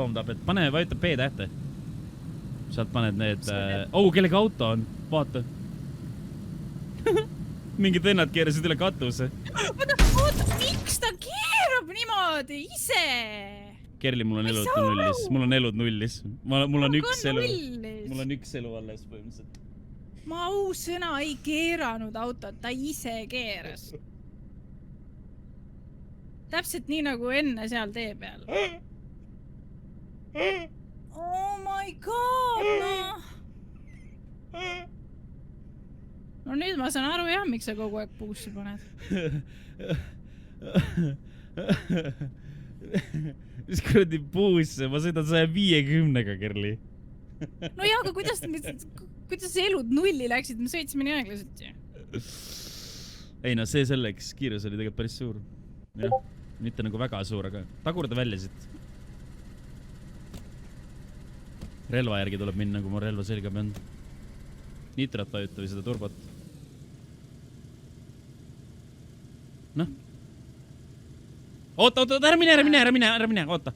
loom tapet. Pane, vajuta P-tähte. Sealt paned need... kellegi auto on. Vaata. Mingid vennad keerasid üle katuse. Oota, miks ta keerab niimoodi ise? Kerli, mul on elud nullis. Mul on elud nullis. Mul on üks elu. Mul on üks elu alles põhimõtteliselt. Ma ausõna ei keeranud autot, ta ise keeras. Täpselt nii nagu enne seal tee peal. Oh my god, no! No nüüd ma saan aru jah, miks sa kogu aeg puusse paned. Mis kuradi puusse? Ma sõidan 150-ga, Kerli. No jah, aga kuidas elud nulli läksid? Me sõitsime nii aeglaselt ju. Ei no see selleks, kiirus oli tegelikult päris suur. Jah, mitte nagu väga suur, aga tagurda välja siit. Relva järgi tuleb minna, kui ma relva selga pean. Nitrat vajuta või seda turbot. Noh. Oota, ära mine, oota.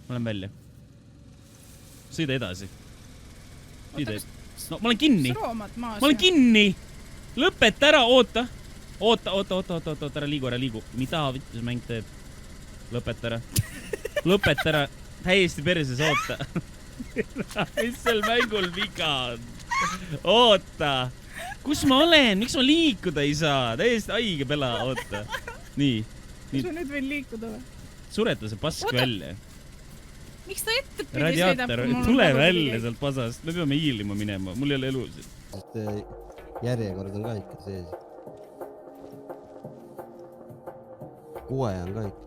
Ma olen välja. Sõida edasi. No, ma olen kinni. Ma olen kinni. Lõpeta ära, oota. Oota, ära liigu. Mida vittus mäng teeb? Lõpeta ära. Täiesti perses, oota. Mis seal mängul viga on? Oota. Kus ma olen? Miks ma liikuda ei saa? Täiesti haige pela, oota. Nii. Kas ma nüüd võin liikuda või? Sureta see pask välja. Miks ta ettepidi radiaator, tule välja sealt pasast. Me peame hiilima minema. Mul ei ole elusid. Järjekord on ka ikka sees. Kuue on ka ikka.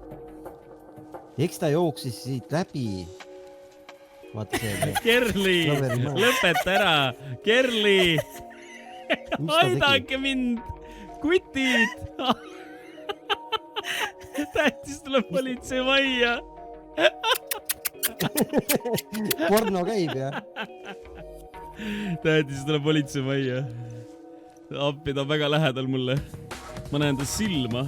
Eks ta jooksis siit läbi. Vaata see. Kerli, lõpeta ära. Kerli. Aidake mind. Kutid. Tähtis tuleb politsei majja. Porno käib, jah? Tähtis tuleb politsei majja. Appi, ta on väga lähedal mulle. Ma näen ta silma.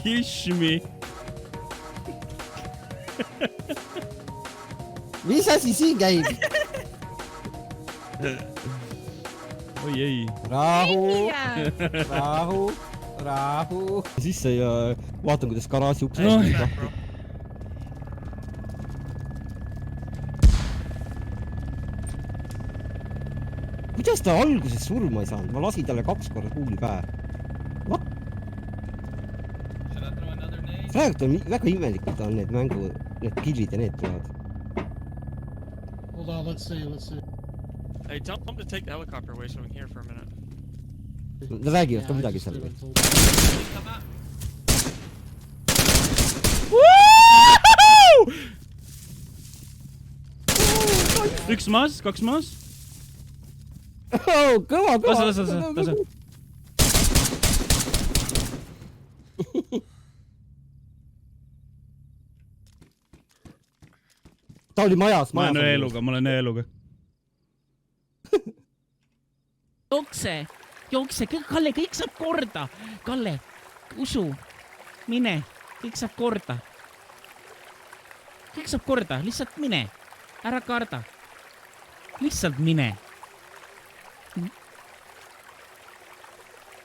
Kiss me. Mis asi siin käib? Oi ei. Rahu. Sisse ja vaatan, kuidas garaaži uks lahti. Kuidas ta alguses surma ei saanud? Ma lasin talle 2 korda kuuli pähe. What? Praegu on väga imelikult on need mängu, need killid ja need tulevad. Hold on, let's see. Hey, tell them to take the helicopter away so we can hear for a minute. Räägivad ka midagi seal. Üks maas, 2 maas. Kõva. Tasa. Ta oli majas. Ma olen eluga. Jookse, Kalle, kõik saab korda. Kalle, usu, mine, kõik saab korda. Lihtsalt mine, ära karda. Lihtsalt mine.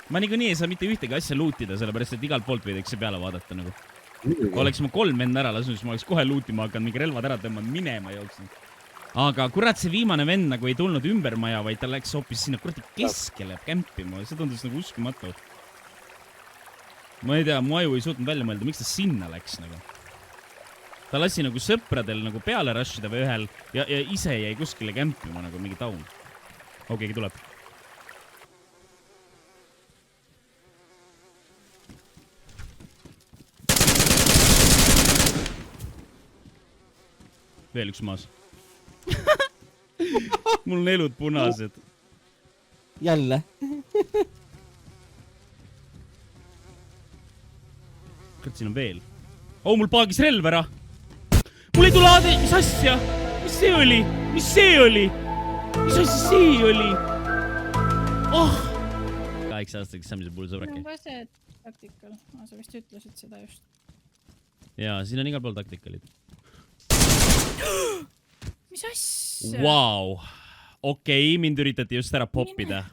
Ma niikuinii ei saa mitte ühtegi asja luutida, sellepärast et igalt poolt võidakse peale vaadata nagu. Kui oleks ma 3 vend ära lasun, siis ma oleks kohe luutima hakanud, mingi relvad ära tõmmanud, minema jooksin. Aga kurat, see viimane vend nagu ei tulnud ümber maja, vaid ta läks hoopis sinna kuradi keskele kämpima. See tundus nagu uskumatu. Ma ei tea, mu aju ei suutnud välja mõelda, miks ta sinna läks nagu. Ta lasi nagu sõpradel nagu peale rushida või ühel ja ise jäi kuskile kämpima nagu mingi taun. Keegi tuleb. Veel üks maas. Mul on elud punased. Jälle. Kurat, siin on veel. Mul paagis relv ära. Mul ei tule aade. Mis asja? Mis see oli? Mis asja see oli? väikse-aastaseks saamise puhul sõbrake. ka see taktikal. Sa vist ütlesid seda just. Jaa, siin on igal pool taktikalid. Mis asja? Vau. Okei, mind üritati just ära poppida.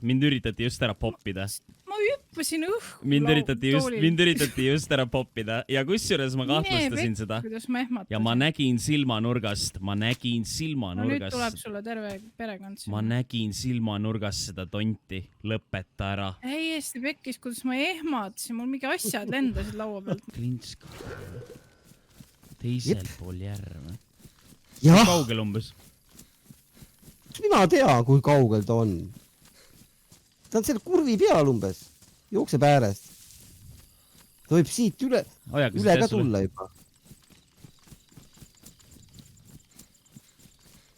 Ma hüppasin õhku. Mind üritati just ära poppida. Ja kusjuures ma kahtlustasin seda. Kuidas ma ehmatasin. Ja ma nägin silmanurgast. No nüüd tuleb sulle terve perekond. Ma nägin silmanurgast seda tonti. Lõpeta ära. Täiesti pekkis, kuidas ma ehmatasin. Mul mingi asjad lendasid laua pealt. Klinska. Teisel pool järve. jah, Kaugel umbes. mina tea, kui kaugel ta on. Ta on selle kurvi peal umbes. Jookseb äärest. Ta võib siit üle ka tulla juba.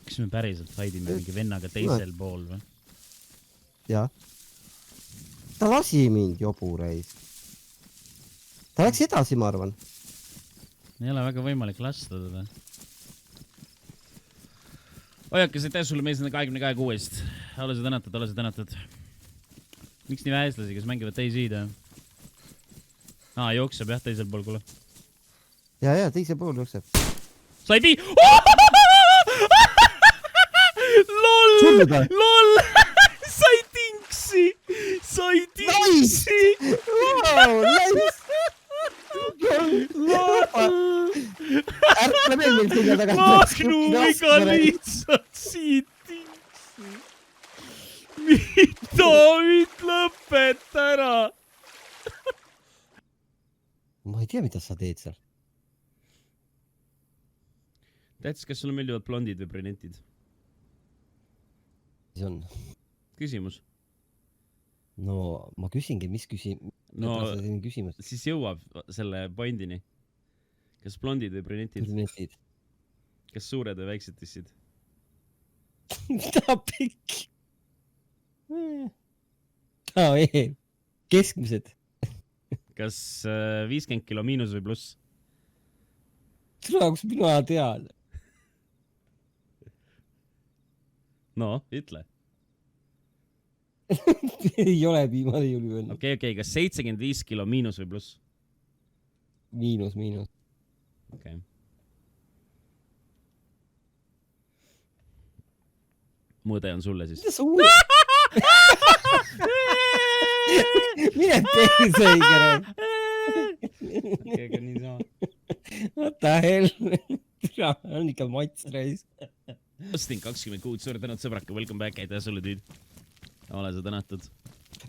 Kas me päriselt faidime mingi vennaga teisel pool või? Jah. Ta lasi mind jobureis. Ta läks edasi, ma arvan. Ei ole väga võimalik lasta teda. Ojakas, aitäh sulle mees 22.6. Ole sa tänatud. Miks nii väheslasi, kes mängivad teisi ida? Jookseb jah teisel pool, kuule. Ja, teisel pool jookseb. Sai vii! Lol! Sai tinksi! Wow, nice! Ärkle veel meil selja taga. Magnu iga lihtsalt siit tinksi. David, lõpeta ära! Ma ei tea, mida sa teed seal. Tähtis, kas sulle meeldivad blondid või brünetid? See on. Küsimus. No, ma küsingi, mis küsimus. Siis jõuab selle pointini. Kas blondid või brünetid? Kas suured või väiksed tissid? Ta pikk. Ta veel. Keskmised. Kas 50 kilo miinus või pluss? Tule, kus mina tean. No, ütle. Ei ole viimane jõulivõnn. Okei, kas 75 kilo miinus või pluss? Miinus. Okei. Mõõde on sulle siis. Mida sulle? Mine perse õigere. Okei, nii sama. What the hell? On ikka mats reis. Austin 26, suure tänud sõbraka, welcome back, aitäh sulle tüüd. Ole sa tänatud.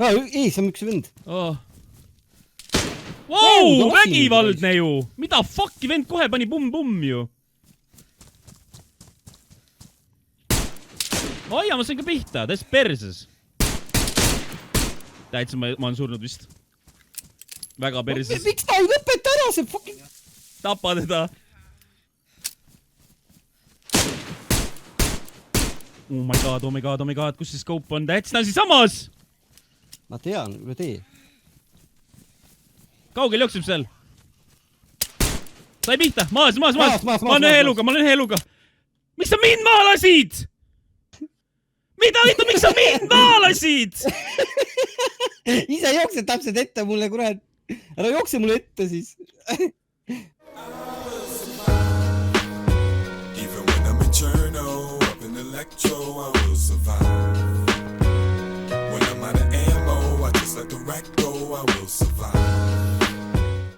Ei, see on üks vend. Wow, vägivaldne ju! Mida fucki vend kohe pani pumm ju? Aia, ma sain ka pihta, täis perses. Täitsa ma olen surnud vist. Väga perses. Miks ta ei lõpeta ära see fucking... Tapa teda. Oh my god, kus see scope on? Täitsa ta on siis samas! Ma tean, üle tee. Kaugel jookseb seal? Sai pihta, maas. Ma olen ühe eluga. Miks sa mind maa lasid? Mida vittu, miks sa mind maa lasid? Ise jookse täpselt ette mulle, kurat. Ära jookse mulle ette siis. Even when I'm in Cherno, up in Electro, I will survive. When I'm out of ammo, I just let the rack go, I will survive.